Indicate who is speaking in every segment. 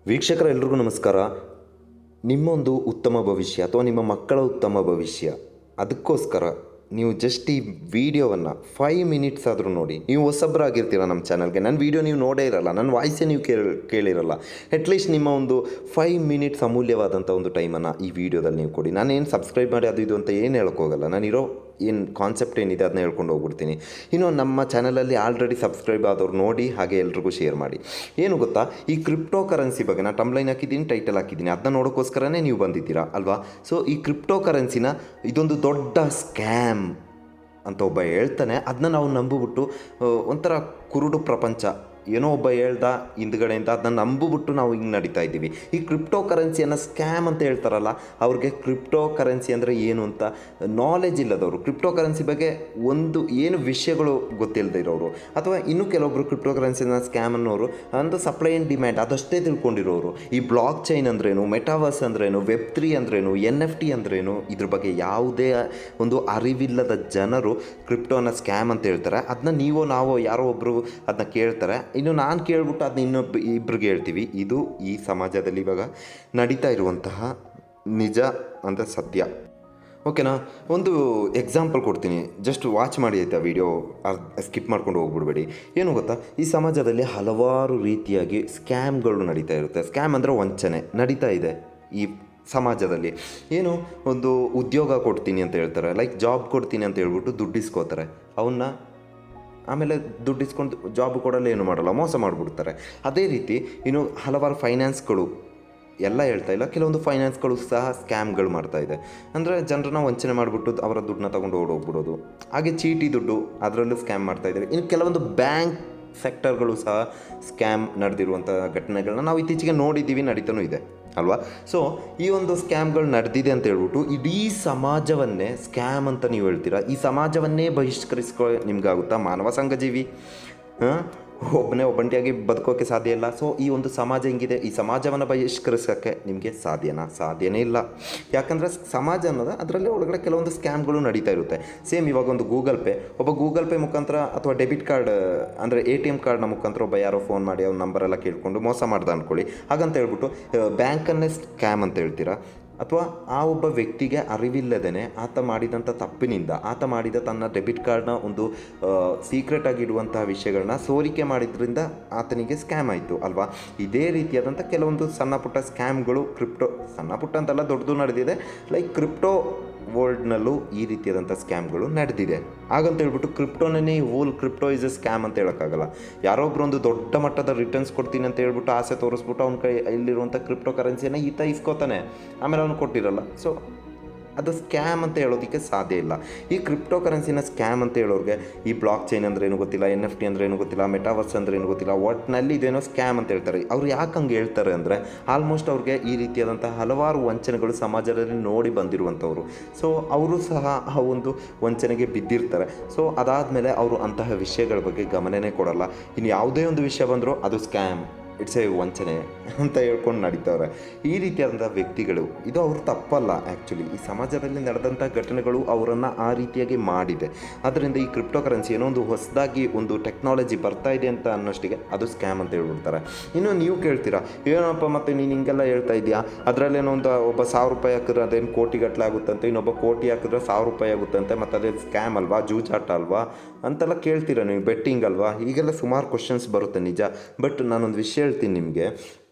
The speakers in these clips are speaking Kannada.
Speaker 1: ವೀಕ್ಷಕರೆಲ್ಲರಿಗೂ ನಮಸ್ಕಾರ. ನಿಮ್ಮೊಂದು ಉತ್ತಮ ಭವಿಷ್ಯ ಅಥವಾ ನಿಮ್ಮ ಮಕ್ಕಳ ಉತ್ತಮ ಭವಿಷ್ಯ, ಅದಕ್ಕೋಸ್ಕರ ನೀವು ಜಸ್ಟ್ ಈ ವಿಡಿಯೋವನ್ನು 5 ಮಿನಿಟ್ಸ್ ಆದರೂ ನೋಡಿ. ನೀವು ಹೊಸಬ್ರಾಗಿರ್ತೀರ ನಮ್ಮ ಚಾನಲ್ಗೆ, ನನ್ನ ವೀಡಿಯೋ ನೀವು ನೋಡೇ ಇರಲ್ಲ, ನನ್ನ ವಾಯ್ಸೇ ನೀವು ಕೇಳಿರಲ್ಲ. ಅಟ್ಲೀಸ್ಟ್ ನಿಮ್ಮ ಒಂದು 5 ಮಿನಿಟ್ಸ್ ಅಮೂಲ್ಯವಾದಂಥ ಒಂದು ಟೈಮನ್ನು ಈ ವಿಡಿಯೋದಲ್ಲಿ ನೀವು ಕೊಡಿ. ನಾನೇನು ಸಬ್ಸ್ಕ್ರೈಬ್ ಮಾಡಿ ಅದು ಇದು ಅಂತ ಏನು ಹೇಳೋಕ್ಕೋಗಲ್ಲ. ನಾನಿರೋ ಏನು ಕಾನ್ಸೆಪ್ಟ್ ಏನಿದೆ ಅದನ್ನ ಹೇಳ್ಕೊಂಡು ಹೋಗ್ಬಿಡ್ತೀನಿ. ಇನ್ನು ನಮ್ಮ ಚಾನಲಲ್ಲಿ ಆಲ್ರೆಡಿ ಸಬ್ಸ್ಕ್ರೈಬ್ ಆದವ್ರು ನೋಡಿ, ಹಾಗೆ ಎಲ್ರಿಗೂ ಶೇರ್ ಮಾಡಿ. ಏನು ಗೊತ್ತಾ, ಈ ಕ್ರಿಪ್ಟೋ ಕರೆನ್ಸಿ ಬಗ್ಗೆ ನಾನು ಟಮ್ಲೈನ್ ಹಾಕಿದ್ದೀನಿ, ಟೈಟಲ್ ಹಾಕಿದ್ದೀನಿ, ಅದನ್ನ ನೋಡೋಕ್ಕೋಸ್ಕರನೇ ನೀವು ಬಂದಿದ್ದೀರಾ ಅಲ್ವಾ. ಸೊ ಈ ಕ್ರಿಪ್ಟೋ ಕರೆನ್ಸಿನ ಇದೊಂದು ದೊಡ್ಡ ಸ್ಕ್ಯಾಮ್ ಅಂತ ಒಬ್ಬ ಹೇಳ್ತಾನೆ, ಅದನ್ನ ನಾವು ನಂಬಿಬಿಟ್ಟು ಒಂಥರ ಕುರುಡು ಪ್ರಪಂಚ, ಏನೋ ಒಬ್ಬ ಹೇಳ್ದ ಹಿಂದ್ಗಡೆಯಿಂದ ಅದನ್ನ ನಂಬಿಬಿಟ್ಟು ನಾವು ಹಿಂಗೆ ನಡೀತಾ ಇದ್ದೀವಿ. ಈ ಕ್ರಿಪ್ಟೋ ಕರೆನ್ಸಿಯನ್ನು ಸ್ಕ್ಯಾಮ್ ಅಂತ ಹೇಳ್ತಾರಲ್ಲ, ಅವ್ರಿಗೆ ಕ್ರಿಪ್ಟೋ ಕರೆನ್ಸಿ ಅಂದರೆ ಏನು ಅಂತ ನಾಲೆಜ್ ಇಲ್ಲದವರು, ಕ್ರಿಪ್ಟೋ ಕರೆನ್ಸಿ ಬಗ್ಗೆ ಒಂದು ಏನು ವಿಷಯಗಳು ಗೊತ್ತಿಲ್ಲದೆ ಇರೋರು, ಅಥವಾ ಇನ್ನೂ ಕೆಲವೊಬ್ಬರು ಕ್ರಿಪ್ಟೋ ಕರೆನ್ಸಿನ ಸ್ಕ್ಯಾಮ್ ಅನ್ನೋರು ಒಂದು ಸಪ್ಲೈ ಆ್ಯಂಡ್ ಡಿಮ್ಯಾಂಡ್ ಅದಷ್ಟೇ ತಿಳ್ಕೊಂಡಿರೋರು. ಈ ಬ್ಲಾಕ್ ಚೈನ್ ಅಂದ್ರೇನು, ಮೆಟಾವರ್ಸ್ ಅಂದ್ರೇನು, ವೆಬ್3 ಅಂದ್ರೇನು, NFT ಅಂದ್ರೇನು, ಇದ್ರ ಬಗ್ಗೆ ಯಾವುದೇ ಒಂದು ಅರಿವಿಲ್ಲದ ಜನರು ಕ್ರಿಪ್ಟೋನ ಸ್ಕ್ಯಾಮ್ ಅಂತ ಹೇಳ್ತಾರೆ. ಅದನ್ನ ನೀವೋ ನಾವೋ ಯಾರೋ ಒಬ್ಬರು ಅದನ್ನ ಕೇಳ್ತಾರೆ, ಇನ್ನು ನಾನು ಕೇಳ್ಬಿಟ್ಟು ಅದನ್ನ ಇಬ್ಬರಿಗೆ ಹೇಳ್ತೀವಿ. ಇದು ಈ ಸಮಾಜದಲ್ಲಿ ಇವಾಗ ನಡೀತಾ ಇರುವಂತಹ ನಿಜ ಅಂತ ಸತ್ಯ. ಓಕೆನಾ, ಒಂದು ಎಕ್ಸಾಂಪಲ್ ಕೊಡ್ತೀನಿ, ಜಸ್ಟ್ ವಾಚ್ ಮಾಡಿ ಆಯಿತಾ, ವಿಡಿಯೋ ಸ್ಕಿಪ್ ಮಾಡ್ಕೊಂಡು ಹೋಗ್ಬಿಡ್ಬೇಡಿ. ಏನು ಗೊತ್ತಾ, ಈ ಸಮಾಜದಲ್ಲಿ ಹಲವಾರು ರೀತಿಯಾಗಿ ಸ್ಕ್ಯಾಮ್ಗಳು ನಡೀತಾ ಇರುತ್ತೆ. ಸ್ಕ್ಯಾಮ್ ಅಂದರೆ ವಂಚನೆ ನಡೀತಾ ಇದೆ ಈ ಸಮಾಜದಲ್ಲಿ. ಏನು, ಒಂದು ಉದ್ಯೋಗ ಕೊಡ್ತೀನಿ ಅಂತ ಹೇಳ್ತಾರೆ, ಲೈಕ್ ಜಾಬ್ ಕೊಡ್ತೀನಿ ಅಂತ ಹೇಳ್ಬಿಟ್ಟು ದುಡ್ಡು ಇಸ್ಕೋತಾರೆ. ಅವನ್ನ ಆಮೇಲೆ ದುಡ್ಡು ಇಸ್ಕೊಂಡು ಜಾಬ್ ಕೊಡಲ್ಲ, ಏನು ಮಾಡಲ್ಲ, ಮೋಸ ಮಾಡಿಬಿಡ್ತಾರೆ. ಅದೇ ರೀತಿ ಇನ್ನು ಹಲವಾರು ಫೈನಾನ್ಸ್ಗಳು, ಎಲ್ಲ ಹೇಳ್ತಾ ಇಲ್ಲ, ಕೆಲವೊಂದು ಫೈನಾನ್ಸ್ಗಳು ಸಹ ಸ್ಕ್ಯಾಮ್ಗಳು ಮಾಡ್ತಾಯಿದೆ. ಅಂದರೆ ಜನರನ್ನ ವಂಚನೆ ಮಾಡಿಬಿಟ್ಟು ಅವರ ದುಡ್ಡನ್ನ ತೊಗೊಂಡು ಓಡೋಗ್ಬಿಡೋದು. ಹಾಗೆ ಚೀಟಿ ದುಡ್ಡು, ಅದರಲ್ಲೂ ಸ್ಕ್ಯಾಮ್ ಮಾಡ್ತಾಯಿದ್ದಾರೆ. ಇನ್ನು ಕೆಲವೊಂದು ಬ್ಯಾಂಕ್ ಸೆಕ್ಟರ್ಗಳು ಸಹ ಸ್ಕ್ಯಾಮ್ ನಡೆದಿರುವಂಥ ಘಟನೆಗಳನ್ನ ನಾವು ಇತ್ತೀಚೆಗೆ ನೋಡಿದ್ದೀವಿ, ನಡೀತಾನೂ ಇದೆ ಅಲ್ವಾ. ಸೊ ಈ ಒಂದು ಸ್ಕ್ಯಾಮ್ಗಳು ನಡೆದಿದೆ ಅಂತ ಹೇಳ್ಬಿಟ್ಟು ಇಡೀ ಸಮಾಜವನ್ನೇ ಸ್ಕ್ಯಾಮ್ ಅಂತ ನೀವು ಹೇಳ್ತೀರಾ. ಈ ಸಮಾಜವನ್ನೇ ಬಹಿಷ್ಕರಿಸ್ಕೊ ನಿಮ್ಗಾಗುತ್ತಾ? ಮಾನವ ಸಂಘಜೀವಿ, ಒಬ್ಬಂಟಿಯಾಗಿ ಬದುಕೋಕ್ಕೆ ಸಾಧ್ಯ ಇಲ್ಲ. ಸೊ ಈ ಒಂದು ಸಮಾಜ ಹಿಂಗಿದೆ, ಈ ಸಮಾಜವನ್ನು ಬಹಿಷ್ಕರಿಸೋಕ್ಕೆ ನಿಮಗೆ ಸಾಧ್ಯನೇ ಇಲ್ಲ. ಯಾಕಂದರೆ ಸಮಾಜ ಅನ್ನೋದು ಅದರಲ್ಲಿ ಒಳಗಡೆ ಕೆಲವೊಂದು ಸ್ಕ್ಯಾಮ್ಗಳು ನಡೀತಾ ಇರುತ್ತೆ. ಸೇಮ್ ಇವಾಗ ಒಂದು ಗೂಗಲ್ ಪೇ ಮುಖಾಂತರ ಅಥವಾ ಡೆಬಿಟ್ ಕಾರ್ಡ್ ಅಂದರೆ ATM ಕಾರ್ಡ್ನ ಮುಖಾಂತರ ಒಬ್ಬ ಯಾರೋ ಫೋನ್ ಮಾಡಿ ಅವ್ನ ನಂಬರೆಲ್ಲ ಕೇಳಿಕೊಂಡು ಮೋಸ ಮಾಡ್ದೆ ಅಂದ್ಕೊಳ್ಳಿ. ಹಾಗಂತ ಹೇಳ್ಬಿಟ್ಟು ಬ್ಯಾಂಕನ್ನೇ ಸ್ಕ್ಯಾಮ್ ಅಂತ ಹೇಳ್ತೀರಾ. ಅಥವಾ ಆ ಒಬ್ಬ ವ್ಯಕ್ತಿಗೆ ಅರಿವಿಲ್ಲದೇ ಆತ ಮಾಡಿದಂಥ ತಪ್ಪಿನಿಂದ ಆತ ಮಾಡಿದ ತನ್ನ ಡೆಬಿಟ್ ಕಾರ್ಡ್ನ ಒಂದು ಸೀಕ್ರೆಟಾಗಿ ಇಡುವಂತಹ ವಿಷಯಗಳನ್ನ ಸೋರಿಕೆ ಮಾಡಿದ್ರಿಂದ ಆತನಿಗೆ ಸ್ಕ್ಯಾಮ್ ಆಯಿತು ಅಲ್ವಾ. ಇದೇ ರೀತಿಯಾದಂಥ ಕೆಲವೊಂದು ಸಣ್ಣ ಪುಟ್ಟ ಸ್ಕ್ಯಾಮ್ಗಳು ಸಣ್ಣ ಪುಟ್ಟ ಅಂತೆಲ್ಲ ದೊಡ್ಡದು ನಡೆದಿದೆ. ಲೈಕ್ ಕ್ರಿಪ್ಟೋ ವರ್ಲ್ಡ್ನಲ್ಲೂ ಈ ರೀತಿಯಾದಂಥ ಸ್ಕ್ಯಾಮ್ಗಳು ನಡೆದಿದೆ. ಹಾಗಂತ ಹೇಳ್ಬಿಟ್ಟು ಕ್ರಿಪ್ಟೋನೇ ಕ್ರಿಪ್ಟೋ ಇಸ್ ಎ ಸ್ಕ್ಯಾಮ್ ಅಂತ ಹೇಳೋಕ್ಕಾಗಲ್ಲ. ಯಾರೊಬ್ಬರು ಒಂದು ದೊಡ್ಡ ಮಟ್ಟದ ರಿಟರ್ನ್ಸ್ ಕೊಡ್ತೀನಿ ಅಂತ ಹೇಳ್ಬಿಟ್ಟು ಆಸೆ ತೋರಿಸ್ಬಿಟ್ಟು ಅವ್ನ ಇಲ್ಲಿರುವಂಥ ಕ್ರಿಪ್ಟೋ ಕರೆನ್ಸಿಯನ್ನು ಈತ ಇಸ್ಕೋತಾನೆ, ಆಮೇಲೆ ಅವ್ನು ಕೊಟ್ಟಿರಲ್ಲ. ಸೊ ಅದು ಸ್ಕ್ಯಾಮ್ ಅಂತ ಹೇಳೋದಕ್ಕೆ ಸಾಧ್ಯ ಇಲ್ಲ. ಈ ಕ್ರಿಪ್ಟೋ ಕರೆನ್ಸಿನ ಸ್ಕ್ಯಾಮ್ ಅಂತ ಹೇಳೋರಿಗೆ ಈ ಬ್ಲಾಕ್ ಚೈನ್ ಅಂದರೆ ಏನು ಗೊತ್ತಿಲ್ಲ, NFT ಅಂದರೆ ಏನು ಗೊತ್ತಿಲ್ಲ, ಮೆಟಾವರ್ಸ್ ಅಂದರೆ ಏನು ಗೊತ್ತಿಲ್ಲ, ಒಟ್ಟಿನಲ್ಲಿ ಇದೇನೋ ಸ್ಕ್ಯಾಮ್ ಅಂತ ಹೇಳ್ತಾರೆ. ಅವ್ರು ಯಾಕೆ ಹಂಗೆ ಹೇಳ್ತಾರೆ ಅಂದರೆ ಆಲ್ಮೋಸ್ಟ್ ಅವ್ರಿಗೆ ಈ ರೀತಿಯಾದಂಥ ಹಲವಾರು ವಂಚನೆಗಳು ಸಮಾಜದಲ್ಲಿ ನೋಡಿ ಬಂದಿರುವಂಥವ್ರು. ಸೊ ಅವರು ಸಹ ಆ ಒಂದು ವಂಚನೆಗೆ ಬಿದ್ದಿರ್ತಾರೆ. ಸೊ ಅದಾದಮೇಲೆ ಅವರು ಅಂತಹ ವಿಷಯಗಳ ಬಗ್ಗೆ ಗಮನನೇ ಕೊಡಲ್ಲ. ಇನ್ನು ಯಾವುದೇ ಒಂದು ವಿಷಯ ಬಂದರೂ ಅದು ಸ್ಕ್ಯಾಮ್, ಇಟ್ಸ್ ಎ ವಂಚನೆ ಅಂತ ಹೇಳ್ಕೊಂಡು ನಡೀತವ್ರೆ ಈ ರೀತಿಯಾದಂಥ ವ್ಯಕ್ತಿಗಳು. ಇದು ಅವ್ರು ತಪ್ಪಲ್ಲ. ಆ್ಯಕ್ಚುಲಿ ಈ ಸಮಾಜದಲ್ಲಿ ನಡೆದಂಥ ಘಟನೆಗಳು ಅವರನ್ನು ಆ ರೀತಿಯಾಗಿ ಮಾಡಿದೆ. ಆದ್ದರಿಂದ ಈ ಕ್ರಿಪ್ಟೋ ಕರೆನ್ಸಿ ಏನೋ ಒಂದು ಹೊಸದಾಗಿ ಒಂದು ಟೆಕ್ನಾಲಜಿ ಬರ್ತಾ ಇದೆ ಅಂತ ಅನ್ನೋಷ್ಟಿಗೆ ಅದು ಸ್ಕ್ಯಾಮ್ ಅಂತ ಹೇಳ್ಬಿಡ್ತಾರೆ. ಇನ್ನು ನೀವು ಕೇಳ್ತೀರಾ, ಏನಪ್ಪ ಮತ್ತೆ ನೀನು ಹಿಂಗೆಲ್ಲ ಹೇಳ್ತಾ ಇದೆಯಾ, ಅದರಲ್ಲೇನೋ ಒಬ್ಬ 1000 ರೂಪಾಯಿ ಹಾಕಿದ್ರೆ ಅದೇನು ಕೋಟಿಗಟ್ಟಲೆ ಆಗುತ್ತಂತೆ, ಇನ್ನೊಬ್ಬ ಕೋಟಿ ಹಾಕಿದ್ರೆ 1000 ರೂಪಾಯಿ ಆಗುತ್ತಂತೆ, ಮತ್ತು ಅದೇ ಸ್ಕ್ಯಾಮ್ ಅಲ್ವಾ, ಜೂಜಾಟ ಅಲ್ವಾ ಅಂತೆಲ್ಲ ಕೇಳ್ತೀರಾ ನೀವು, ಬೆಟ್ಟಿಂಗ್ ಅಲ್ವಾ, ಹೀಗೆಲ್ಲ ಸುಮಾರು ಕ್ವಶನ್ಸ್ ಬರುತ್ತೆ ನಿಜ. ಬಟ್ ನಾನೊಂದು ವಿಷಯ ಹೇಳ್ತೀನಿ ನಿಮಗೆ,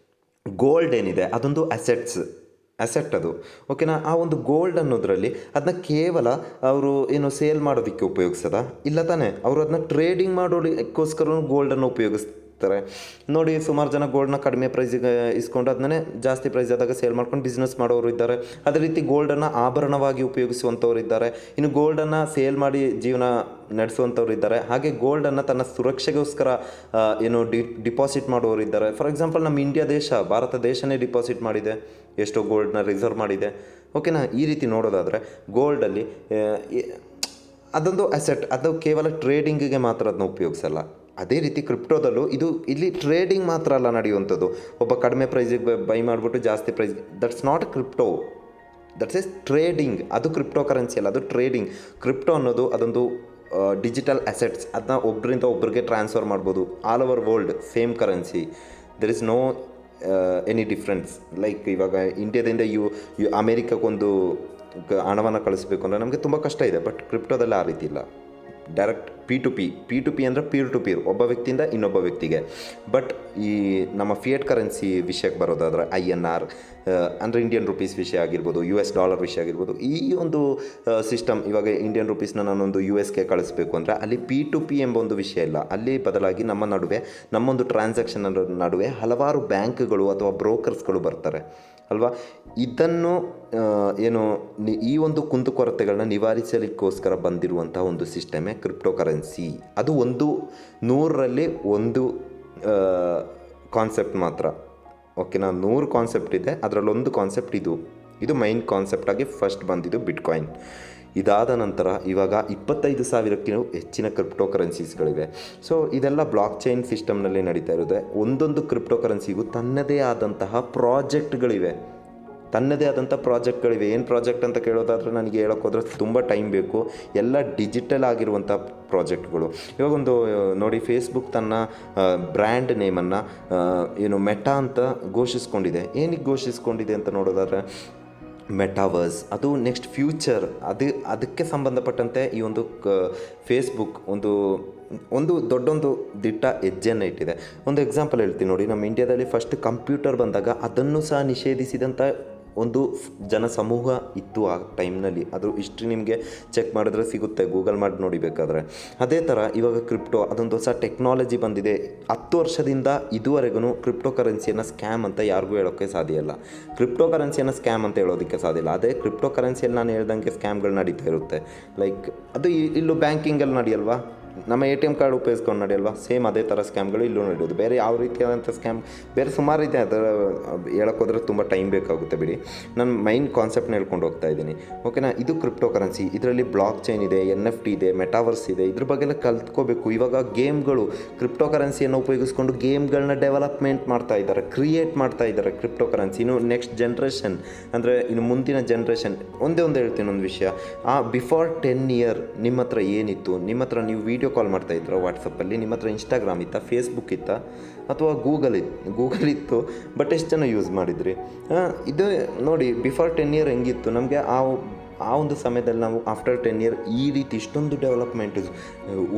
Speaker 1: ಗೋಲ್ಡ್ ಏನಿದೆ ಅದೊಂದು ಅಸೆಟ್ ಅದು, ಓಕೆನಾ. ಆ ಒಂದು ಗೋಲ್ಡ್ ಅನ್ನೋದ್ರಲ್ಲಿ ಅದನ್ನ ಕೇವಲ ಅವರು ಏನು ಸೇಲ್ ಮಾಡೋದಕ್ಕೆ ಉಪಯೋಗಿಸೋದ ಇಲ್ಲ ತಾನೇ, ಅವರು ಅದನ್ನ ಟ್ರೇಡಿಂಗ್ ಮಾಡೋದಕ್ಕೋಸ್ಕರ ಗೋಲ್ಡನ್ನು ಉಪಯೋಗಿಸ್ತಾರೆ ನೋಡಿ. ಸುಮಾರು ಜನ ಗೋಲ್ಡ್ನ ಕಡಿಮೆ ಪ್ರೈಸಿಗೆ ಇಸ್ಕೊಂಡು ಅದನ್ನೇ ಜಾಸ್ತಿ ಪ್ರೈಸ್ ಆದಾಗ ಸೇಲ್ ಮಾಡ್ಕೊಂಡು ಬಿಸ್ನೆಸ್ ಮಾಡೋರು ಇದ್ದಾರೆ. ಅದೇ ರೀತಿ ಗೋಲ್ಡನ್ನು ಆಭರಣವಾಗಿ ಉಪಯೋಗಿಸುವಂಥವ್ರು ಇದ್ದಾರೆ. ಇನ್ನು ಗೋಲ್ಡನ್ನು ಸೇಲ್ ಮಾಡಿ ಜೀವನ ನಡೆಸುವಂಥವ್ರು ಇದ್ದಾರೆ. ಹಾಗೆ ಗೋಲ್ಡನ್ನು ತನ್ನ ಸುರಕ್ಷೆಗೋಸ್ಕರ ಏನು ಡಿಪಾಸಿಟ್ ಮಾಡುವವರು ಇದ್ದಾರೆ. ಫಾರ್ ಎಕ್ಸಾಂಪಲ್ ನಮ್ಮ ಇಂಡಿಯಾ ದೇಶ, ಭಾರತ ದೇಶನೇ ಡಿಪಾಸಿಟ್ ಮಾಡಿದೆ, ಎಷ್ಟೋ ಗೋಲ್ಡನ್ನ ರಿಸರ್ವ್ ಮಾಡಿದೆ, ಓಕೆನಾ. ಈ ರೀತಿ ನೋಡೋದಾದರೆ ಗೋಲ್ಡಲ್ಲಿ ಅದೊಂದು ಅಸೆಟ್, ಅದು ಕೇವಲ ಟ್ರೇಡಿಂಗಿಗೆ ಮಾತ್ರ ಅದನ್ನ ಉಪಯೋಗಿಸಲ್ಲ. ಅದೇ ರೀತಿ ಕ್ರಿಪ್ಟೋದಲ್ಲೂ ಇಲ್ಲಿ ಟ್ರೇಡಿಂಗ್ ಮಾತ್ರ ಅಲ್ಲ ನಡೆಯುವಂಥದ್ದು. ಒಬ್ಬ ಕಡಿಮೆ ಪ್ರೈಸಿಗೆ ಬೈ ಮಾಡಿಬಿಟ್ಟು ಜಾಸ್ತಿ price, that's not crypto, that's a trading. ಅದು ಕ್ರಿಪ್ಟೋ ಕರೆನ್ಸಿ ಅಲ್ಲ, ಅದು ಟ್ರೇಡಿಂಗ್. ಕ್ರಿಪ್ಟೋ ಅನ್ನೋದು ಅದೊಂದು ಡಿಜಿಟಲ್ ಅಸೆಟ್ಸ್, ಅದನ್ನ ಒಬ್ಬರಿಂದ ಒಬ್ಬರಿಗೆ ಟ್ರಾನ್ಸ್ಫರ್ ಮಾಡ್ಬೋದು all over world, same currency. There is no any difference. Like ಇವಾಗ ಇಂಡಿಯಾದಿಂದ ಅಮೇರಿಕಾಗೊಂದು ಹಣವನ್ನು ಕಳಿಸ್ಬೇಕು ಅಂದರೆ ನಮಗೆ ತುಂಬ ಕಷ್ಟ ಇದೆ. ಬಟ್ ಕ್ರಿಪ್ಟೋದಲ್ಲಿ ಆ ರೀತಿ ಇಲ್ಲ. ಡೈರೆಕ್ಟ್ ಪಿ ಟು ಪಿ ಅಂದರೆ ಪೀರ್ ಟು ಪೀರ್, ಒಬ್ಬ ವ್ಯಕ್ತಿಯಿಂದ ಇನ್ನೊಬ್ಬ ವ್ಯಕ್ತಿಗೆ. ಬಟ್ ಈ ನಮ್ಮ ಫಿಯಟ್ ಕರೆನ್ಸಿ ವಿಷಯಕ್ಕೆ ಬರೋದಾದರೆ INR ಅಂದರೆ ಇಂಡಿಯನ್ ರುಪೀಸ್ ವಿಷಯ ಆಗಿರ್ಬೋದು, US ಡಾಲರ್ ವಿಷಯ ಆಗಿರ್ಬೋದು, ಈ ಒಂದು ಸಿಸ್ಟಮ್ ಇವಾಗ ಇಂಡಿಯನ್ ರುಪೀಸ್ನ ನಾನೊಂದು USಗೆ ಕಳಿಸ್ಬೇಕು ಅಂದರೆ ಅಲ್ಲಿ P2P ಎಂಬ ಒಂದು ವಿಷಯ ಇಲ್ಲ. ಅಲ್ಲಿ ಬದಲಾಗಿ ನಮ್ಮೊಂದು ಟ್ರಾನ್ಸಾಕ್ಷನ್ ನಡುವೆ ಹಲವಾರು ಬ್ಯಾಂಕ್ಗಳು ಅಥವಾ ಬ್ರೋಕರ್ಸ್ಗಳು ಬರ್ತಾರೆ ಅಲ್ವಾ. ಇದನ್ನು ಈ ಒಂದು ಕುಂದುಕೊರತೆಗಳನ್ನ ನಿವಾರಿಸಲಿಕ್ಕೋಸ್ಕರ ಬಂದಿರುವಂಥ ಒಂದು ಸಿಸ್ಟಮೇ ಕ್ರಿಪ್ಟೋ ಕರೆನ್ಸಿ. ಅದು 100ರಲ್ಲಿ 1 ಕಾನ್ಸೆಪ್ಟ್ ಮಾತ್ರ. ಓಕೆನಾ, 100 ಕಾನ್ಸೆಪ್ಟ್ ಇದೆ, ಅದರಲ್ಲೊಂದು ಕಾನ್ಸೆಪ್ಟ್ ಇದು ಮೈನ್ ಕಾನ್ಸೆಪ್ಟಾಗಿ ಫಸ್ಟ್ ಬಂದಿದ್ದು ಬಿಟ್ಕಾಯಿನ್. ಇದಾದ ನಂತರ ಇವಾಗ 25,000ಕ್ಕಿಂತ ಹೆಚ್ಚಿನ ಕ್ರಿಪ್ಟೋ ಕರೆನ್ಸೀಸ್ಗಳಿವೆ. ಸೊ ಇದೆಲ್ಲ ಬ್ಲಾಕ್ ಚೈನ್ ಸಿಸ್ಟಮ್ನಲ್ಲಿ ನಡೀತಾ ಇರುತ್ತೆ. ಒಂದೊಂದು ಕ್ರಿಪ್ಟೋ ಕರೆನ್ಸಿಗೂ ತನ್ನದೇ ಆದಂತಹ ಪ್ರಾಜೆಕ್ಟ್ಗಳಿವೆ. ಏನು ಪ್ರಾಜೆಕ್ಟ್ ಅಂತ ಕೇಳೋದಾದರೆ ನನಗೆ ಹೇಳೋಕ್ಕೋದ್ರೆ ತುಂಬ ಟೈಮ್ ಬೇಕು. ಎಲ್ಲ ಡಿಜಿಟಲ್ ಆಗಿರುವಂಥ ಪ್ರಾಜೆಕ್ಟ್ಗಳು. ಇವಾಗೊಂದು ನೋಡಿ, ಫೇಸ್ಬುಕ್ ತನ್ನ ಬ್ರ್ಯಾಂಡ್ ನೇಮನ್ನು ಮೆಟಾ ಅಂತ ಘೋಷಿಸ್ಕೊಂಡಿದೆ. ಏನಕ್ಕೆ ಘೋಷಿಸ್ಕೊಂಡಿದೆ ಅಂತ ನೋಡೋದಾದರೆ ಮೆಟಾವರ್ಸ್, ಅದು ನೆಕ್ಸ್ಟ್ ಫ್ಯೂಚರ್, ಅದಕ್ಕೆ ಸಂಬಂಧಪಟ್ಟಂತೆ ಈ ಒಂದು ಫೇಸ್ಬುಕ್ ಒಂದು ದೊಡ್ಡೊಂದು ದಿಟ್ಟ ಹೆಜ್ಜೆಯನ್ನು ಇಟ್ಟಿದೆ. ಒಂದು ಎಕ್ಸಾಂಪಲ್ ಹೇಳ್ತೀನಿ ನೋಡಿ. ನಮ್ಮ ಇಂಡಿಯಾದಲ್ಲಿ ಫಸ್ಟ್ ಕಂಪ್ಯೂಟರ್ ಬಂದಾಗ ಅದನ್ನು ಸಹ ನಿಷೇಧಿಸಿದಂಥ ಒಂದು ಜನಸಮೂಹ ಇತ್ತು ಆ ಟೈಮ್ನಲ್ಲಿ. ಅದು ಹಿಸ್ಟ್ರಿ ನಿಮಗೆ ಚೆಕ್ ಮಾಡಿದ್ರೆ ಸಿಗುತ್ತೆ, ಗೂಗಲ್ ಮಾಡಿ ನೋಡಿಬೇಕಾದ್ರೆ. ಅದೇ ಥರ ಇವಾಗ ಕ್ರಿಪ್ಟೋ ಅದೊಂದು ಹೊಸ ಟೆಕ್ನಾಲಜಿ ಬಂದಿದೆ. 10 ವರ್ಷದಿಂದ ಇದುವರೆಗೂ ಕ್ರಿಪ್ಟೋ ಕರೆನ್ಸಿಯನ್ನು ಸ್ಕ್ಯಾಮ್ ಅಂತ ಯಾರಿಗೂ ಹೇಳೋಕ್ಕೆ ಸಾಧ್ಯ ಇಲ್ಲ. ಕ್ರಿಪ್ಟೋ ಕರೆನ್ಸಿಯನ್ನು ಸ್ಕ್ಯಾಮ್ ಅಂತ ಹೇಳೋದಕ್ಕೆ ಸಾಧ್ಯ ಇಲ್ಲ. ಅದೇ ಕ್ರಿಪ್ಟೋ ಕರೆನ್ಸಿಯಲ್ಲಿ ನಾನು ಹೇಳ್ದಂಗೆ ಸ್ಕ್ಯಾಮ್ಗಳು ನಡೀತಾ ಇರುತ್ತೆ. ಲೈಕ್ ಅದು ಇಲ್ಲೂ ಬ್ಯಾಂಕಿಂಗಲ್ಲಿ ನಡೆಯಲ್ವಾ, ನಮ್ಮ ATM ಕಾರ್ಡ್ ಉಪಯೋಗಿಸ್ಕೊಂಡು ನಡೆಯಲ್ವಾ, ಸೇಮ್ ಅದೇ ಥರ ಸ್ಕ್ಯಾಮ್ಗಳು ಇಲ್ಲೂ ನಡೆಯೋದು. ಬೇರೆ ಯಾವ ರೀತಿಯಾದಂಥ ಸ್ಕ್ಯಾಮ್ ಬೇರೆ ಸುಮಾರು ಇದೆ, ಅದರ ಹೇಳೋಕ್ಕೋದ್ರೆ ತುಂಬ ಟೈಮ್ ಬೇಕಾಗುತ್ತೆ ಬಿಡಿ. ನಾನು ಮೈನ್ ಕಾನ್ಸೆಪ್ಟ್ನ ಹೇಳ್ಕೊಂಡು ಹೋಗ್ತಾ ಇದ್ದೀನಿ. ಓಕೆನಾ, ಇದು ಕ್ರಿಪ್ಟೋ ಕರೆನ್ಸಿ. ಇದರಲ್ಲಿ ಬ್ಲಾಕ್ ಚೈನ್ ಇದೆ, NFT ಇದೆ, ಮೆಟಾವರ್ಸ್ ಇದೆ. ಇದ್ರ ಬಗ್ಗೆ ಎಲ್ಲ ಕಲ್ತ್ಕೋಬೇಕು. ಇವಾಗ ಗೇಮ್ಗಳು ಕ್ರಿಪ್ಟೋ ಕರೆನ್ಸಿಯನ್ನು ಉಪಯೋಗಿಸ್ಕೊಂಡು ಗೇಮ್ಗಳನ್ನ ಡೆವಲಪ್ಮೆಂಟ್ ಮಾಡ್ತಾ ಇದ್ದಾರೆ, ಕ್ರಿಯೇಟ್ ಮಾಡ್ತಾ ಇದ್ದಾರೆ ಕ್ರಿಪ್ಟೋ ಕರೆನ್ಸಿ. ಇನ್ನು ನೆಕ್ಸ್ಟ್ ಜನ್ರೇಷನ್ ಅಂದರೆ ಇನ್ನು ಮುಂದಿನ ಜನ್ರೇಷನ್. ಒಂದೇ ಹೇಳ್ತೀನಿ ಒಂದು ವಿಷಯ. ಬಿಫೋರ್ 10 ಇಯರ್ ನಿಮ್ಮ ಹತ್ರ ಏನಿತ್ತು? ನಿಮ್ಮ ಹತ್ರ ನೀವು ವೀಡಿಯೋ ಕಾಲ್ ಮಾಡ್ತಾ ಇದ್ರು ವಾಟ್ಸಪ್ಪಲ್ಲಿ, ನಿಮ್ಮ ಹತ್ರ ಇನ್ಸ್ಟಾಗ್ರಾಮ್ ಇತ್ತಾ, ಫೇಸ್ಬುಕ್ ಇತ್ತಾ, ಅಥವಾ ಗೂಗಲ್ ಇತ್ತು. ಬಟ್ ಎಷ್ಟು ಜನ ಯೂಸ್ ಮಾಡಿದ್ರಿ? ಇದು ನೋಡಿ, ಬಿಫೋರ್ 10 ಇಯರ್ ಹೆಂಗಿತ್ತು ನಮಗೆ. ಆ ಒಂದು ಸಮಯದಲ್ಲಿ ನಾವು ಆಫ್ಟರ್ 10 ಇಯರ್ ಈ ರೀತಿ ಇಷ್ಟೊಂದು ಡೆವಲಪ್ಮೆಂಟ್.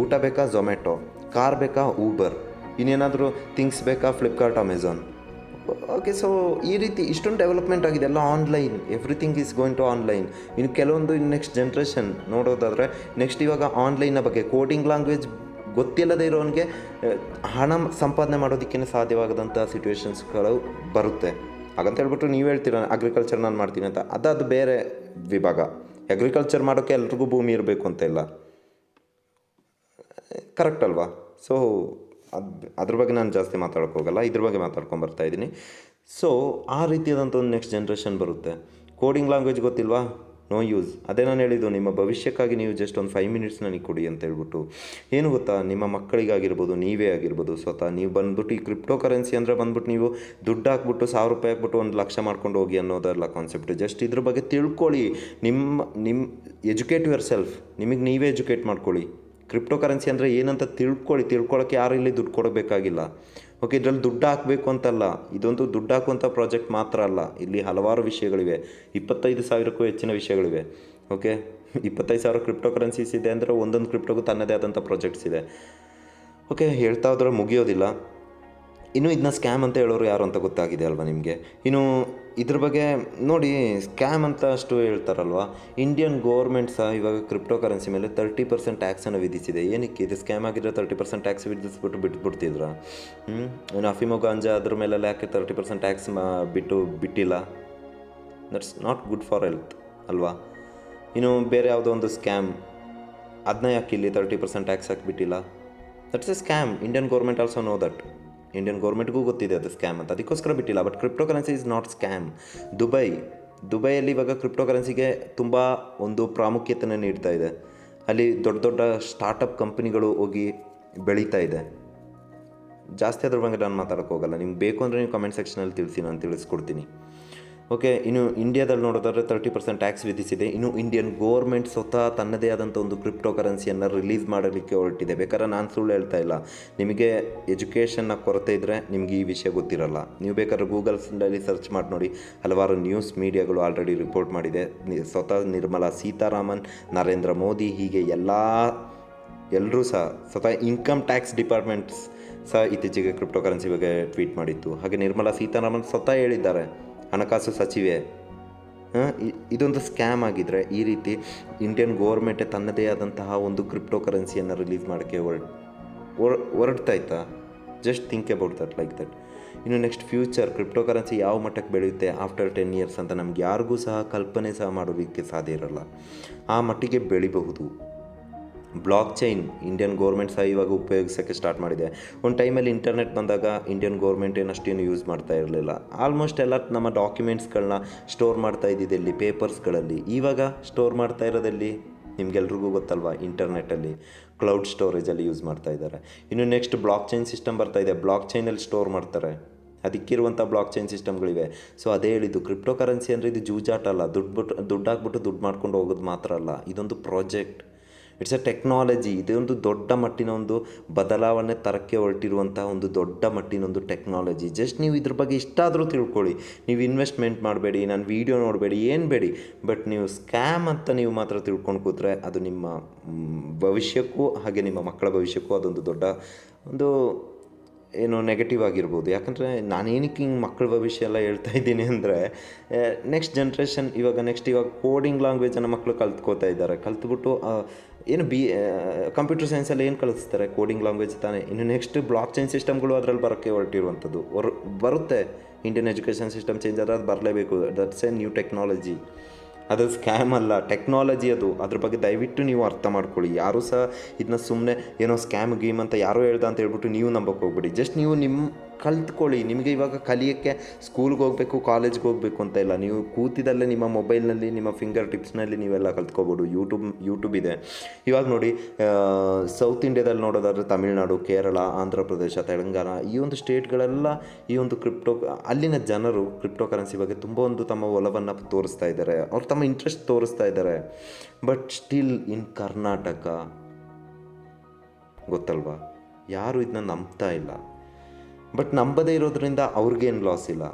Speaker 1: ಊಟ ಬೇಕಾ ಝೊಮ್ಯಾಟೊ, ಕಾರ್ ಬೇಕಾ ಊಬರ್, ಇನ್ನೇನಾದರೂ ಥಿಂಗ್ಸ್ ಬೇಕಾ ಫ್ಲಿಪ್ಕಾರ್ಟ್, ಅಮೆಝಾನ್. ಓಕೆ, ಸೊ ಈ ರೀತಿ ಇಷ್ಟೊಂದು ಡೆವಲಪ್ಮೆಂಟ್ ಆಗಿದೆ. ಎಲ್ಲ online, everything is going to online. ಇನ್ನು ಕೆಲವೊಂದು ನೆಕ್ಸ್ಟ್ ಜನ್ರೇಷನ್ ನೋಡೋದಾದರೆ ನೆಕ್ಸ್ಟ್ ಇವಾಗ ಆನ್ಲೈನ್ನ ಬಗ್ಗೆ ಕೋಡಿಂಗ್ ಲ್ಯಾಂಗ್ವೇಜ್ ಗೊತ್ತಿಲ್ಲದೆ ಇರೋನಿಗೆ ಹಣ ಸಂಪಾದನೆ ಮಾಡೋದಕ್ಕೇ ಸಾಧ್ಯವಾಗದಂಥ ಸಿಚುವೇಶನ್ಸ್ಗಳು ಬರುತ್ತೆ. ಹಾಗಂತ ಹೇಳ್ಬಿಟ್ಟು ನೀವು ಹೇಳ್ತೀರ ಅಗ್ರಿಕಲ್ಚರ್ ನಾನು ಮಾಡ್ತೀನಿ ಅಂತ, ಅದು ಬೇರೆ ವಿಭಾಗ. ಅಗ್ರಿಕಲ್ಚರ್ ಮಾಡೋಕ್ಕೆ ಎಲ್ರಿಗೂ ಭೂಮಿ ಇರಬೇಕು ಅಂತ ಇಲ್ಲ, ಕರೆಕ್ಟ್ ಅಲ್ವಾ? ಸೊ ಅದ್ರ ಬಗ್ಗೆ ನಾನು ಜಾಸ್ತಿ ಮಾತಾಡೋಕ್ಕೋಗಲ್ಲ, ಇದ್ರ ಬಗ್ಗೆ ಮಾತಾಡ್ಕೊಂಡು ಇದ್ದೀನಿ. ಸೊ ಆ ರೀತಿಯಾದಂಥ ಒಂದು ನೆಕ್ಸ್ಟ್ ಜನ್ರೇಷನ್ ಬರುತ್ತೆ. ಕೋಡಿಂಗ್ ಲ್ಯಾಂಗ್ವೇಜ್ ಗೊತ್ತಿಲ್ವಾ? No use. ಅದೇ ನಾನು ಹೇಳಿದ್ದು, ನಿಮ್ಮ ಭವಿಷ್ಯಕ್ಕಾಗಿ ನೀವು ಜಸ್ಟ್ ಒಂದು 5 ಮಿನಿಟ್ಸ್ ನನಗೆ ಕೊಡಿ ಅಂತ ಹೇಳ್ಬಿಟ್ಟು. ಏನು ಗೊತ್ತಾ, ನಿಮ್ಮ ಮಕ್ಕಳಿಗಾಗಿರ್ಬೋದು, ನೀವೇ ಆಗಿರ್ಬೋದು, ಸ್ವತಃ ನೀವು ಬಂದ್ಬಿಟ್ಟು ಈ ಕ್ರಿಪ್ಟೋ ಕರೆನ್ಸಿ ಅಂದರೆ ಬಂದ್ಬಿಟ್ಟು ನೀವು ದುಡ್ಡು ಹಾಕ್ಬಿಟ್ಟು 1,000 ರೂಪಾಯಿ ಹಾಕ್ಬಿಟ್ಟು 1 ಲಕ್ಷ ಮಾಡ್ಕೊಂಡು ಹೋಗಿ ಅನ್ನೋದಲ್ಲ ಕಾನ್ಸೆಪ್ಟ್. ಜಸ್ಟ್ ಇದ್ರ ಬಗ್ಗೆ ತಿಳ್ಕೊಳ್ಳಿ. ನಿಮ್ಮ ಎಜುಕೇಟ್ ಯುವರ್ ಸೆಲ್ಫ್, ನಿಮಗೆ ನೀವೇ ಎಜುಕೇಟ್ ಮಾಡ್ಕೊಳ್ಳಿ. ಕ್ರಿಪ್ಟೋ ಕರೆನ್ಸಿ ಅಂದರೆ ಏನಂತ ತಿಳ್ಕೊಳ್ಳೋಕ್ಕೆ ಯಾರು ಇಲ್ಲಿ ದುಡ್ಡು ಕೊಡಬೇಕಾಗಿಲ್ಲ. ಓಕೆ, ಇದರಲ್ಲಿ ದುಡ್ಡು ಹಾಕಬೇಕು ಅಂತಲ್ಲ, ಇದೊಂದು ದುಡ್ಡು ಹಾಕುವಂಥ ಪ್ರಾಜೆಕ್ಟ್ ಮಾತ್ರ ಅಲ್ಲ, ಇಲ್ಲಿ ಹಲವಾರು ವಿಷಯಗಳಿವೆ. 25,000ಕ್ಕೂ ಹೆಚ್ಚಿನ ವಿಷಯಗಳಿವೆ. ಓಕೆ, 25,000 ಕ್ರಿಪ್ಟೋ ಕರೆನ್ಸೀಸ್ ಇದೆ ಅಂದರೆ ಒಂದೊಂದು ಕ್ರಿಪ್ಟೋಗೂ ತನ್ನದೇ ಆದಂಥ ಪ್ರಾಜೆಕ್ಟ್ಸ್ ಇದೆ. ಓಕೆ, ಹೇಳ್ತಾ ಹೋದ್ರೆ ಮುಗಿಯೋದಿಲ್ಲ. ಇನ್ನು ಇದನ್ನ ಸ್ಕ್ಯಾಮ್ ಅಂತ ಹೇಳೋರು ಯಾರು ಅಂತ ಗೊತ್ತಾಗಿದೆ ಅಲ್ವಾ ನಿಮಗೆ? ಇನ್ನು ಇದ್ರ ಬಗ್ಗೆ ನೋಡಿ, ಸ್ಕ್ಯಾಮ್ ಅಂತ ಅಷ್ಟು ಹೇಳ್ತಾರಲ್ವ. ಇಂಡಿಯನ್ ಗೌರ್ಮೆಂಟ್ ಸಹ ಇವಾಗ ಕ್ರಿಪ್ಟೋ ಕರೆನ್ಸಿ ಮೇಲೆ 30% ಟ್ಯಾಕ್ಸನ್ನು ವಿಧಿಸಿದೆ. ಏನಕ್ಕೆ? ಇದು ಸ್ಕ್ಯಾಮ್ ಆಗಿದ್ರೆ 30% ಟ್ಯಾಕ್ಸ್ ವಿಧಿಸ್ಬಿಟ್ಟು ಬಿಟ್ಬಿಡ್ತಿದ್ರ? ಇನ್ನು ಅಫಿಮೋ ಗಾಂಜಾ ಅದ್ರ ಮೇಲೆಲ್ಲ ಯಾಕೆ 30% ಟ್ಯಾಕ್ಸ್ ಬಿಟ್ಟಿಲ್ಲ? That's not good for health ಅಲ್ವಾ? ಇನ್ನು ಬೇರೆ ಯಾವುದೋ ಒಂದು ಸ್ಕ್ಯಾಮ್, ಅದನ್ನ ಯಾಕೆ ಇಲ್ಲಿ 30% ಟ್ಯಾಕ್ಸ್ ಹಾಕಿಬಿಟ್ಟಿಲ್ಲ? That's a scam. Indian government also know that. Indian ಗೌರ್ಮೆಂಟ್ಗೂ ಗೊತ್ತಿದೆ ಅದು ಸ್ಕ್ಯಾಮ್ ಅಂತ, ಅದಕ್ಕೋಸ್ಕರ ಬಿಟ್ಟಿಲ್ಲ. But cryptocurrency is not scam. ದುಬೈಯಲ್ಲಿ ಇವಾಗ ಕ್ರಿಪ್ಟೋ ಕರೆನ್ಸಿಗೆ ತುಂಬ ಒಂದು ಪ್ರಾಮುಖ್ಯತೆಯನ್ನು ನೀಡ್ತಾ ಇದೆ. ಅಲ್ಲಿ ದೊಡ್ಡ ದೊಡ್ಡ ಸ್ಟಾರ್ಟಪ್ ಕಂಪ್ನಿಗಳು ಹೋಗಿ ಬೆಳೀತಾ ಇದೆ. ಜಾಸ್ತಿ ಅದ್ರ ಬಗ್ಗೆ ನಾನು ಮಾತಾಡೋಕ್ಕೆ ಹೋಗಲ್ಲ. ನಿಮ್ಗೆ ಬೇಕು ಅಂದರೆ ನೀವು ಕಮೆಂಟ್ ಸೆಕ್ಷನಲ್ಲಿ ತಿಳಿಸಿ, ನಾನು ತಿಳಿಸ್ಕೊಡ್ತೀನಿ. ಓಕೆ, ಇನ್ನು ಇಂಡಿಯಾದಲ್ಲಿ ನೋಡೋದಾದ್ರೆ 30% ಟ್ಯಾಕ್ಸ್ ವಿಧಿಸಿದೆ. ಇನ್ನು ಇಂಡಿಯನ್ ಗೋರ್ಮೆಂಟ್ ಸ್ವತಃ ತನ್ನದೇ ಆದಂಥ ಒಂದು ಕ್ರಿಪ್ಟೋ ಕರೆನ್ಸಿಯನ್ನು ರಿಲೀಸ್ ಮಾಡಲಿಕ್ಕೆ ಹೊರಟಿದೆ. ಬೇಕಾದ್ರೆ ನಾನು ಸುಳ್ಳು ಹೇಳ್ತಾ ಇಲ್ಲ, ನಿಮಗೆ ಎಜುಕೇಷನ್ನ ಕೊರತೆ ಇದ್ದರೆ ನಿಮಗೆ ಈ ವಿಷಯ ಗೊತ್ತಿರಲ್ಲ. ನೀವು ಬೇಕಾದ್ರೆ ಗೂಗಲ್ಸ್ನಲ್ಲಿ ಸರ್ಚ್ ಮಾಡಿ ನೋಡಿ, ಹಲವಾರು ನ್ಯೂಸ್ ಮೀಡಿಯಾಗಳು ಆಲ್ರೆಡಿ ರಿಪೋರ್ಟ್ ಮಾಡಿದೆ. ಸ್ವತಃ ನಿರ್ಮಲಾ ಸೀತಾರಾಮನ್, ನರೇಂದ್ರ ಮೋದಿ, ಹೀಗೆ ಎಲ್ಲರೂ ಸಹ ಸ್ವತಃ ಇನ್ಕಮ್ ಟ್ಯಾಕ್ಸ್ ಡಿಪಾರ್ಟ್ಮೆಂಟ್ಸ್ ಸಹ ಇತ್ತೀಚೆಗೆ ಕ್ರಿಪ್ಟೋ ಕರೆನ್ಸಿ ಬಗ್ಗೆ ಟ್ವೀಟ್ ಮಾಡಿತ್ತು. ಹಾಗೆ ನಿರ್ಮಲಾ ಸೀತಾರಾಮನ್ ಸ್ವತಃ ಹೇಳಿದ್ದಾರೆ, ಹಣಕಾಸು ಸಚಿವೆ, ಇದೊಂದು ಸ್ಕ್ಯಾಮ್ ಆಗಿದ್ದರೆ ಈ ರೀತಿ ಇಂಡಿಯನ್ ಗೋರ್ಮೆಂಟೇ ತನ್ನದೇ ಆದಂತಹ ಒಂದು ಕ್ರಿಪ್ಟೋ ಕರೆನ್ಸಿಯನ್ನು ರಿಲೀಸ್ ಮಾಡೋಕ್ಕೆ ಹೊರಡ್ತಾಯ್ತಾ? Just think about that, like that. ಇನ್ನು ನೆಕ್ಸ್ಟ್ ಫ್ಯೂಚರ್ ಕ್ರಿಪ್ಟೋ ಕರೆನ್ಸಿ ಯಾವ ಮಟ್ಟಕ್ಕೆ ಬೆಳೆಯುತ್ತೆ ಆಫ್ಟರ್ 10 years ಅಂತ ನಮ್ಗೆ ಯಾರಿಗೂ ಸಹ ಕಲ್ಪನೆ ಸಹ ಮಾಡೋದಕ್ಕೆ ಸಾಧ್ಯ ಇರಲ್ಲ. ಆ ಮಟ್ಟಿಗೆ ಬೆಳಿಬಹುದು. ಬ್ಲಾಕ್ ಚೈನ್ ಇಂಡಿಯನ್ ಗೋರ್ಮೆಂಟ್ ಸಹ ಇವಾಗ ಉಪಯೋಗಿಸೋಕ್ಕೆ ಸ್ಟಾರ್ಟ್ ಮಾಡಿದೆ. ಒಂದು ಟೈಮಲ್ಲಿ ಇಂಟರ್ನೆಟ್ ಬಂದಾಗ ಇಂಡಿಯನ್ ಗೋರ್ಮೆಂಟ್ ಏನಷ್ಟೇನು ಯೂಸ್ ಮಾಡ್ತಾ ಇರಲಿಲ್ಲ. ಆಲ್ಮೋಸ್ಟ್ ಎಲ್ಲ ನಮ್ಮ ಡಾಕ್ಯುಮೆಂಟ್ಸ್ಗಳನ್ನ ಸ್ಟೋರ್ ಮಾಡ್ತಾ ಇದ್ದಿದ್ದಲ್ಲಿ ಪೇಪರ್ಸ್ಗಳಲ್ಲಿ, ಇವಾಗ ಸ್ಟೋರ್ ಮಾಡ್ತಾ ಇರೋದಲ್ಲಿ ನಿಮಗೆಲ್ರಿಗೂ ಗೊತ್ತಲ್ವಾ, ಇಂಟರ್ನೆಟ್ಟಲ್ಲಿ ಕ್ಲೌಡ್ ಸ್ಟೋರೇಜಲ್ಲಿ ಯೂಸ್ ಮಾಡ್ತಾ ಇದ್ದಾರೆ. ಇನ್ನು ನೆಕ್ಸ್ಟ್ ಬ್ಲಾಕ್ ಚೈನ್ ಸಿಸ್ಟಮ್ ಬರ್ತಾ ಇದೆ. ಬ್ಲಾಕ್ ಚೈನಲ್ಲಿ ಸ್ಟೋರ್ ಮಾಡ್ತಾರೆ, ಅದಕ್ಕಿರುವಂಥ ಬ್ಲಾಕ್ ಚೈನ್ ಸಿಸ್ಟಮ್ಗಳಿವೆ. ಸೊ ಅದೇ ಹೇಳಿದ್ದು, ಕ್ರಿಪ್ಟೋ ಕರೆನ್ಸಿ ಅಂದರೆ ಇದು ಜೂಜಾಟ ಅಲ್ಲ, ದುಡ್ಡು ಹಾಕ್ಬಿಟ್ಟು ದುಡ್ಡು ಮಾಡ್ಕೊಂಡು ಹೋಗೋದು ಮಾತ್ರ ಅಲ್ಲ, ಇದೊಂದು ಪ್ರಾಜೆಕ್ಟ್, ಇಟ್ಸ್ ಎ ಟೆಕ್ನಾಲಜಿ. ಇದೊಂದು ದೊಡ್ಡ ಮಟ್ಟಿನ ಒಂದು ಬದಲಾವಣೆ ತರಕ್ಕೆ ಹೊರಟಿರುವಂಥ ಒಂದು ದೊಡ್ಡ ಮಟ್ಟಿನ ಒಂದು ಟೆಕ್ನಾಲಜಿ. ಜಸ್ಟ್ ನೀವು ಇದ್ರ ಬಗ್ಗೆ ಇಷ್ಟಾದರೂ ತಿಳ್ಕೊಳ್ಳಿ. ನೀವು ಇನ್ವೆಸ್ಟ್ಮೆಂಟ್ ಮಾಡಬೇಡಿ, ನಾನು ವೀಡಿಯೋ ನೋಡಬೇಡಿ, ಏನು ಬೇಡಿ, ಬಟ್ ನೀವು ಸ್ಕ್ಯಾಮ್ ಅಂತ ನೀವು ಮಾತ್ರ ತಿಳ್ಕೊಂಡು ಕೂತ್ರೆ ಅದು ನಿಮ್ಮ ಭವಿಷ್ಯಕ್ಕೂ ಹಾಗೆ ನಿಮ್ಮ ಮಕ್ಕಳ ಭವಿಷ್ಯಕ್ಕೂ ಅದೊಂದು ದೊಡ್ಡ ಒಂದು ಏನು ನೆಗೆಟಿವ್ ಆಗಿರ್ಬೋದು. ಯಾಕಂದರೆ ನಾನೇನಕ್ಕೆ ಹಿಂಗೆ ಮಕ್ಕಳ ಭವಿಷ್ಯ ಎಲ್ಲ ಹೇಳ್ತಾ ಇದ್ದೀನಿ ಅಂದರೆ, ನೆಕ್ಸ್ಟ್ ಇವಾಗ ಕೋಡಿಂಗ್ ಲ್ಯಾಂಗ್ವೇಜನ್ನು ಮಕ್ಕಳು ಕಲ್ತ್ಕೋತಾ ಇದ್ದಾರೆ. ಕಲ್ತ್ಬಿಟ್ಟು ಏನು ಕಂಪ್ಯೂಟರ್ ಸೈನ್ಸಲ್ಲಿ ಏನು ಕಲಿಸ್ತಾರೆ, ಕೋಡಿಂಗ್ ಲ್ಯಾಂಗ್ವೇಜ್ ತಾನೇ. ಇನ್ನು ನೆಕ್ಸ್ಟ್ ಬ್ಲಾಕ್ ಚೈನ್ ಸಿಸ್ಟಮ್ಗಳು ಅದರಲ್ಲಿ ಬರೋಕ್ಕೆ ಹೊರಟಿರುವಂಥದ್ದು ಬರುತ್ತೆ. ಇಂಡಿಯನ್ ಎಜುಕೇಷನ್ ಸಿಸ್ಟಮ್ ಚೇಂಜ್ ಆದರೆ ಅದು ಬರಲೇಬೇಕು. ದಟ್ಸ್ ಎ ನ್ಯೂ ಟೆಕ್ನಾಲಜಿ, ಅದು ಸ್ಕ್ಯಾಮ್ ಅಲ್ಲ, ಟೆಕ್ನಾಲಜಿ ಅದು. ಅದ್ರ ಬಗ್ಗೆ ದಯವಿಟ್ಟು ನೀವು ಅರ್ಥ ಮಾಡ್ಕೊಳ್ಳಿ. ಯಾರೂ ಸಹ ಇದನ್ನ ಸುಮ್ಮನೆ ಏನೋ ಸ್ಕ್ಯಾಮ್ ಗೇಮ್ ಅಂತ ಯಾರೋ ಹೇಳ್ದ ಅಂತ ಹೇಳ್ಬಿಟ್ಟು ನೀವು ನಂಬಕ್ಕೆ ಹೋಗ್ಬೇಡಿ. ಜಸ್ಟ್ ನೀವು ಕಲ್ತ್ಕೊಳ್ಳಿ. ನಿಮಗೆ ಇವಾಗ ಕಲಿಯೋಕ್ಕೆ ಸ್ಕೂಲ್ಗೆ ಹೋಗಬೇಕು, ಕಾಲೇಜ್ಗೆ ಹೋಗಬೇಕು ಅಂತ ಇಲ್ಲ. ನೀವು ಕೂತಿದ್ದಲ್ಲೇ ನಿಮ್ಮ ಮೊಬೈಲ್ನಲ್ಲಿ, ನಿಮ್ಮ ಫಿಂಗರ್ ಟಿಪ್ಸ್ನಲ್ಲಿ ನೀವೆಲ್ಲ ಕಲ್ತ್ಕೋಬೋದು. ಯೂಟ್ಯೂಬ್ ಇದೆ. ಇವಾಗ ನೋಡಿ, ಸೌತ್ ಇಂಡಿಯಾದಲ್ಲಿ ನೋಡೋದಾದ್ರೆ ತಮಿಳುನಾಡು, ಕೇರಳ, ಆಂಧ್ರ ಪ್ರದೇಶ, ತೆಲಂಗಾಣ, ಈ ಒಂದು ಸ್ಟೇಟ್ಗಳೆಲ್ಲ ಈ ಒಂದು ಅಲ್ಲಿನ ಜನರು ಕ್ರಿಪ್ಟೋ ಕರೆನ್ಸಿ ಬಗ್ಗೆ ತುಂಬ ಒಂದು ತಮ್ಮ ಒಲವನ್ನು ತೋರಿಸ್ತಾ ಇದ್ದಾರೆ, ಅವ್ರು ತಮ್ಮ ಇಂಟ್ರೆಸ್ಟ್ ತೋರಿಸ್ತಾ ಇದ್ದಾರೆ. ಬಟ್ ಸ್ಟಿಲ್ ಇನ್ ಕರ್ನಾಟಕ ಗೊತ್ತಲ್ವಾ, ಯಾರು ಇದನ್ನ ನಂಬ್ತಾ ಇಲ್ಲ. ಬಟ್ ನಂಬದೇ ಇರೋದ್ರಿಂದ ಅವ್ರಿಗೇನು ಲಾಸ್ ಇಲ್ಲ,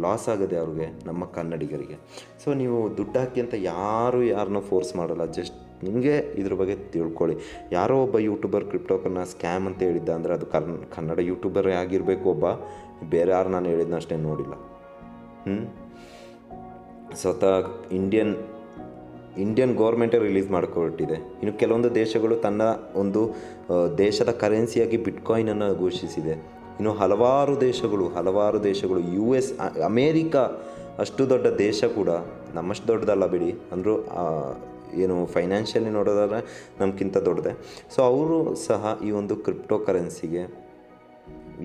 Speaker 1: ಲಾಸ್ ಆಗೋದೆ ಅವ್ರಿಗೆ, ನಮ್ಮ ಕನ್ನಡಿಗರಿಗೆ. ಸೊ ನೀವು ದುಡ್ಡು ಹಾಕಿ ಅಂತ ಯಾರನ್ನೂ ಫೋರ್ಸ್ ಮಾಡಲ್ಲ. ಜಸ್ಟ್ ನಿಮಗೆ ಇದ್ರ ಬಗ್ಗೆ ತಿಳ್ಕೊಳ್ಳಿ. ಯಾರೋ ಒಬ್ಬ ಯೂಟ್ಯೂಬರ್ ಕ್ರಿಪ್ಟೋಕನ್ನ ಸ್ಕ್ಯಾಮ್ ಅಂತ ಹೇಳಿದ್ದ ಅಂದರೆ ಅದು ಕನ್ನಡ ಯೂಟ್ಯೂಬರೇ ಆಗಿರಬೇಕು. ಬೇರೆ ಯಾರು ನಾನು ಹೇಳಿದ್ನ ಅಷ್ಟೇ ನೋಡಿಲ್ಲ. ಸ್ವತಃ ಇಂಡಿಯನ್ ಗೌರ್ಮೆಂಟೇ ರಿಲೀಸ್ ಮಾಡ್ಕೊಟ್ಟಿದೆ. ಇನ್ನು ಕೆಲವೊಂದು ದೇಶಗಳು ತನ್ನ ಒಂದು ದೇಶದ ಕರೆನ್ಸಿಯಾಗಿ ಬಿಟ್ಕಾಯಿನನ್ನು ಘೋಷಿಸಿದೆ. ಇನ್ನು ಹಲವಾರು ದೇಶಗಳು US, ಅಮೇರಿಕಾ ಅಷ್ಟು ದೊಡ್ಡ ದೇಶ ಕೂಡ ನಮ್ಮಷ್ಟು ದೊಡ್ಡದಲ್ಲ ಬಿಡಿ, ಅಂದರೂ ಏನು ಫೈನಾನ್ಷಿಯಲಿ ನೋಡೋದಾದ್ರೆ ನಮಗಿಂತ ದೊಡ್ಡದೆ. ಸೊ ಅವರು ಸಹ ಈ ಒಂದು ಕ್ರಿಪ್ಟೋ ಕರೆನ್ಸಿಗೆ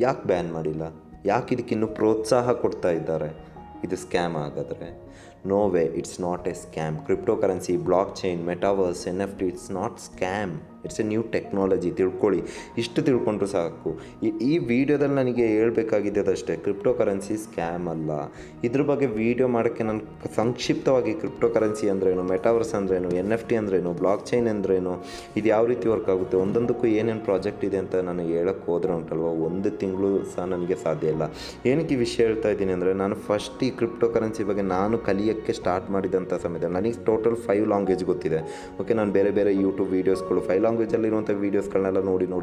Speaker 1: ಯಾಕೆ ಬ್ಯಾನ್ ಮಾಡಿಲ್ಲ, ಯಾಕೆ ಇದಕ್ಕಿನ್ನೂ ಪ್ರೋತ್ಸಾಹ ಕೊಡ್ತಾ ಇದ್ದಾರೆ? ಇದು ಸ್ಕ್ಯಾಮ್ ಆಗಾದರೆ no way, it's not a scam. Cryptocurrency, blockchain, metaverse, NFT, it's not scam, it's a new technology. ತಿಳ್ಕೊಳ್ಳಿ. ಇಷ್ಟು ತಿಳ್ಕೊಂಡ್ರು ಸಾಕು. ಈ ವಿಡಿಯೋದಲ್ಲಿ ನನಗೆ ಹೇಳ್ಬೇಕಾಗಿದ್ದದಷ್ಟೇ, ಕ್ರಿಪ್ಟೋ ಕರೆನ್ಸಿ ಸ್ಕ್ಯಾಮ್ ಅಲ್ಲ. ಇದ್ರ ಬಗ್ಗೆ ವಿಡಿಯೋ ಮಾಡೋಕ್ಕೆ ನಾನು ಸಂಕ್ಷಿಪ್ತವಾಗಿ ಕ್ರಿಪ್ಟೋ ಕರೆನ್ಸಿ ಅಂದ್ರೇನು, ಮೆಟಾವರ್ಸ್ ಅಂದ್ರೇನು, NFT ಅಂದ್ರೇನು, ಬ್ಲಾಕ್ ಚೈನ್ ಅಂದ್ರೇನು, ಇದು ಯಾವ ರೀತಿ ವರ್ಕ್ ಆಗುತ್ತೆ, ಒಂದೊಂದಕ್ಕೂ ಏನೇನು ಪ್ರಾಜೆಕ್ಟ್ ಇದೆ ಅಂತ ನಾನು ಹೇಳೋಕ್ಕೆ ಹೋದ್ರೆ ಉಂಟಲ್ವ, 1 ತಿಂಗಳು ಸಹ ನನಗೆ ಸಾಧ್ಯ ಇಲ್ಲ. ಏನಕ್ಕೆ ಈ ವಿಷಯ ಹೇಳ್ತಾ ಇದ್ದೀನಿ ಅಂದರೆ, ನಾನು ಫಸ್ಟ್ ಈ ಕ್ರಿಪ್ಟೋ ಕರೆನ್ಸಿ ಬಗ್ಗೆ ನಾನು ಕಲಿಯೋಕ್ಕೆ ಸ್ಟಾರ್ಟ್ ಮಾಡಿದಂಥ ಸಮಯದಲ್ಲಿ ನನಗೆ ಟೋಟಲ್ 5 ಲ್ಯಾಂಗ್ವೇಜ್ ಗೊತ್ತಿದೆ. ಓಕೆ, ನಾನು ಬೇರೆ ಯೂಟ್ಯೂಬ್ ವೀಡಿಯೋಸ್ಗಳು 5 ಲ್ಯಾಂಗ್ವೇಜಲ್ಲಿರುವಂಥ ವೀಡಿಯೋಸ್ಗಳನ್ನೆಲ್ಲ ನೋಡಿ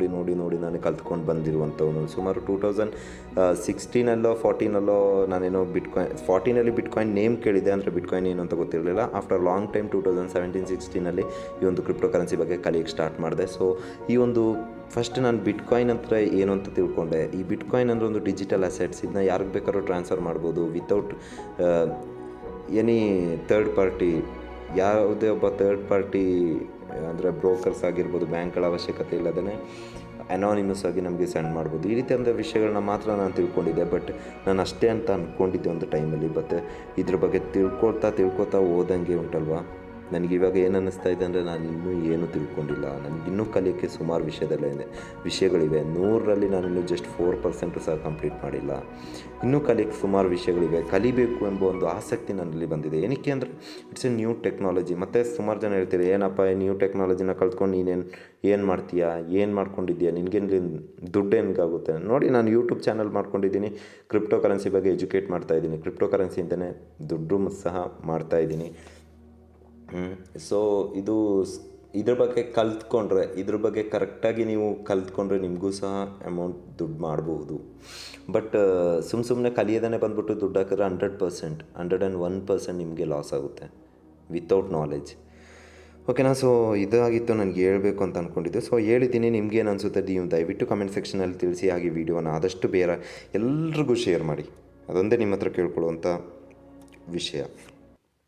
Speaker 1: ನಾನು ಕಲ್ತ್ಕೊಂಡು ಬಂದಿರುವಂಥವನು. ಸುಮಾರು 2016 14 ನಾನೇನೋ 14 ಬಿಟ್ಕಾಯಿನ್ ನೇಮ್ ಕೇಳಿದೆ, ಅಂದರೆ ಬಿಟ್ಕಾಯಿನ್ ಏನು ಅಂತ ಗೊತ್ತಿರಲಿಲ್ಲ. ಆಫ್ಟರ್ ಲಾಂಗ್ ಟೈಮ್ 2017-16 ಈ ಒಂದು ಕ್ರಿಪ್ಟೋ ಕರೆನ್ಸಿ ಬಗ್ಗೆ ಕಲಿಯೋಕ್ಕೆ ಸ್ಟಾರ್ಟ್ ಮಾಡಿದೆ. ಸೊ ಈ ಒಂದು ಫಸ್ಟ್ ನಾನು ಬಿಟ್ಕಾಯಿನ್ ಅಂದರೆ ಏನು ಅಂತ ತಿಳ್ಕೊಂಡೆ. ಈ ಬಿಟ್ಕಾಯಿನ್ ಅಂದರೆ ಒಂದು ಡಿಜಿಟಲ್ ಅಸೆಟ್ಸ್, ಇದನ್ನ ಯಾರಿಗೆ ಬೇಕಾದ್ರೂ ಟ್ರಾನ್ಸ್ಫರ್ ಮಾಡ್ಬೋದು ವಿತೌಟ್ ಎನಿ ಥರ್ಡ್ ಪಾರ್ಟಿ. ಯಾವುದೇ ಒಬ್ಬ ಥರ್ಡ್ ಪಾರ್ಟಿ ಅಂದರೆ ಬ್ರೋಕರ್ಸ್ ಆಗಿರ್ಬೋದು, ಬ್ಯಾಂಕ್ಗಳ ಅವಶ್ಯಕತೆ ಇಲ್ಲದೇ ಅನಾನಿಮಸ್ ಆಗಿ ನಮಗೆ ಸೆಂಡ್ ಮಾಡ್ಬೋದು. ಈ ರೀತಿಯಾದ ವಿಷಯಗಳನ್ನ ಮಾತ್ರ ನಾನು ತಿಳ್ಕೊಂಡಿದ್ದೆ. ಬಟ್ ನಾನು ಅಷ್ಟೇ ಅಂತ ಅಂದ್ಕೊಂಡಿದ್ದೆ ಒಂದು ಟೈಮಲ್ಲಿ. ಬಟ್ ಇದ್ರ ಬಗ್ಗೆ ತಿಳ್ಕೊಳ್ತಾ ಹೋದಂಗೆ ಉಂಟಲ್ವ, ನನಗಿವಾಗ ಏನು ಅನ್ನಿಸ್ತಾ ಇದೆ ಅಂದರೆ ನಾನು ಇನ್ನೂ ಏನೂ ತಿಳ್ಕೊಂಡಿಲ್ಲ, ನನಗಿನ್ನೂ ಕಲಿಯೋಕ್ಕೆ ಸುಮಾರು ವಿಷಯಗಳಿವೆ. 100ರಲ್ಲಿ ನಾನು ಇನ್ನೂ ಜಸ್ಟ್ 4% ಸಹ ಕಂಪ್ಲೀಟ್ ಮಾಡಿಲ್ಲ. ಇನ್ನೂ ಕಲಿಯೋಕ್ಕೆ ಸುಮಾರು ವಿಷಯಗಳಿವೆ. ಕಲಿಬೇಕು ಎಂಬ ಒಂದು ಆಸಕ್ತಿ ನನ್ನಲ್ಲಿ ಬಂದಿದೆ. ಏನಕ್ಕೆ ಅಂದರೆ ಇಟ್ಸ್ ಎ ನ್ಯೂ ಟೆಕ್ನಾಲಜಿ. ಮತ್ತು ಸುಮಾರು ಜನ ಹೇಳ್ತೀರಿ, ಏನಪ್ಪ ನ್ಯೂ ಟೆಕ್ನಾಲಜಿನ ಕಲ್ತ್ಕೊಂಡು ನೀನೇನು ಏನು ಮಾಡ್ತೀಯಾ, ಏನು ಮಾಡ್ಕೊಂಡಿದ್ದೀಯಾ, ನಿನಗೇನು ದುಡ್ಡು ಹೆಂಗಾಗುತ್ತೆ? ನೋಡಿ, ನಾನು ಯೂಟ್ಯೂಬ್ ಚಾನಲ್ ಮಾಡ್ಕೊಂಡಿದ್ದೀನಿ, ಕ್ರಿಪ್ಟೋ ಕರೆನ್ಸಿ ಬಗ್ಗೆ ಎಜುಕೇಟ್ ಮಾಡ್ತಾಯಿದ್ದೀನಿ, ಕ್ರಿಪ್ಟೋ ಕರೆನ್ಸಿಯಿಂದನೇ ದುಡ್ಡು ಸಹ ಮಾಡ್ತಾಯಿದ್ದೀನಿ. ಸೊ ಇದ್ರ ಬಗ್ಗೆ ಕಲ್ತ್ಕೊಂಡ್ರೆ, ಇದ್ರ ಬಗ್ಗೆ ಕರೆಕ್ಟಾಗಿ ನೀವು ಕಲ್ತ್ಕೊಂಡ್ರೆ ನಿಮಗೂ ಸಹ ಅಮೌಂಟ್ ದುಡ್ಡು ಮಾಡ್ಬೋದು. ಬಟ್ ಸುಮ್ಮನೆ ಕಲಿಯೋದನ್ನೇ ಬಂದ್ಬಿಟ್ಟು ದುಡ್ಡು ಹಾಕಿದ್ರೆ 100%, 101% ನಿಮಗೆ ಲಾಸ್ ಆಗುತ್ತೆ ವಿತೌಟ್ ನಾಲೆಜ್. ಓಕೆನಾ? ಸೊ ಇದಾಗಿತ್ತು ನನಗೆ ಹೇಳಬೇಕು ಅಂತ ಅಂದ್ಕೊಂಡಿದ್ದೆ. ಸೊ ಹೇಳಿದ್ದೀನಿ. ನಿಮ್ಗೇನು ಅನಿಸುತ್ತೆ ನೀವು ದಯವಿಟ್ಟು ಕಮೆಂಟ್ ಸೆಕ್ಷನಲ್ಲಿ ತಿಳಿಸಿ. ಹಾಗೆ ವಿಡಿಯೋನ ಆದಷ್ಟು ಬೇರೆ ಎಲ್ರಿಗೂ ಶೇರ್ ಮಾಡಿ. ಅದೊಂದೇ ನಿಮ್ಮ ಹತ್ರ ಕೇಳ್ಕೊಳ್ಳುವಂಥ ವಿಷಯ.